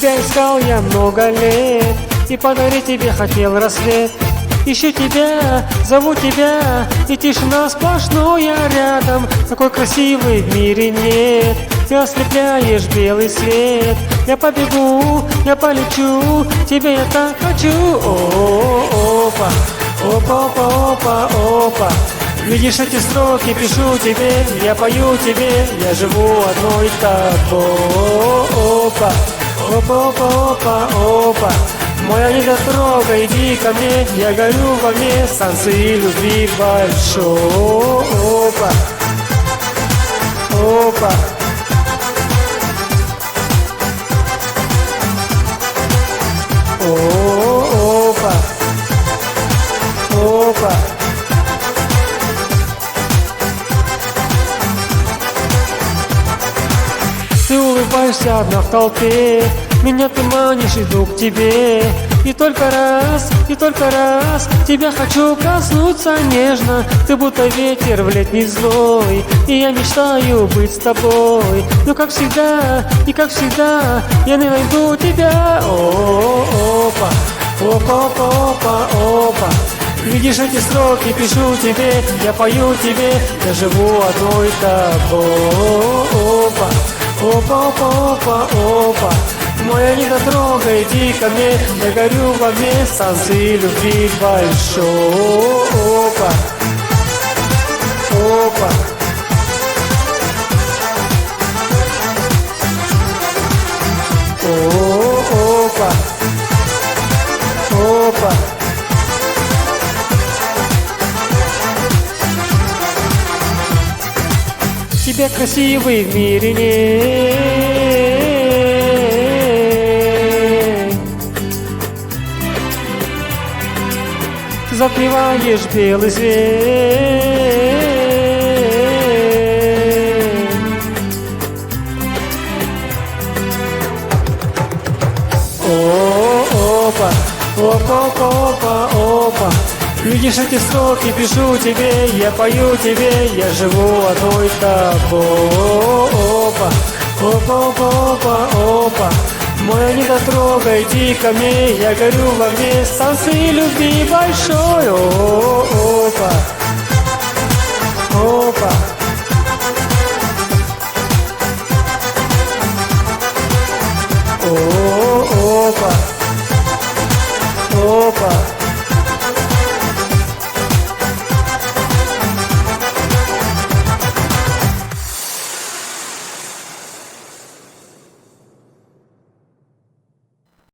Тебя искал я много лет, и подарить тебе хотел рассвет. Ищу тебя, зову тебя, и тишина сплошная рядом. Такой красивый в мире нет, ты ослепляешь белый свет. Я побегу, я полечу, тебе я так хочу. Опа, опа, опа, опа, опа. Видишь эти строки, пишу тебе, я пою тебе, я живу одной тобой. Опа, опа, опа, опа, опа. Моя недотрога, иди ко мне, я горю в огне станции любви большой. Опа, опа. Опа, опа. Ты улыбаешься одна в толпе, меня ты манишь, иду к тебе. И только раз, тебя хочу коснуться нежно. Ты будто ветер в летний зной, и я мечтаю быть с тобой. Но как всегда, и как всегда, я не найду тебя. Опа, опа, опа, опа, опа. Видишь эти строки, пишу тебе, я пою тебе, я живу одной тобой. Опа, опа, опа, опа, опа. Моя недотрога, иди ко мне, я горю в огне станции любви большой. Опа, опа. Опа, опа. Тебя красивый в мире нет. Затмеваешь белый свет. Опа, опа, опа, опа. Видишь эти строки, пишу тебе, я пою тебе, я живу одной тобой. Опа, опа, опа, опа, опа. Моя недотрога, иди ко мне, я горю в огне станции любви большой. Опа.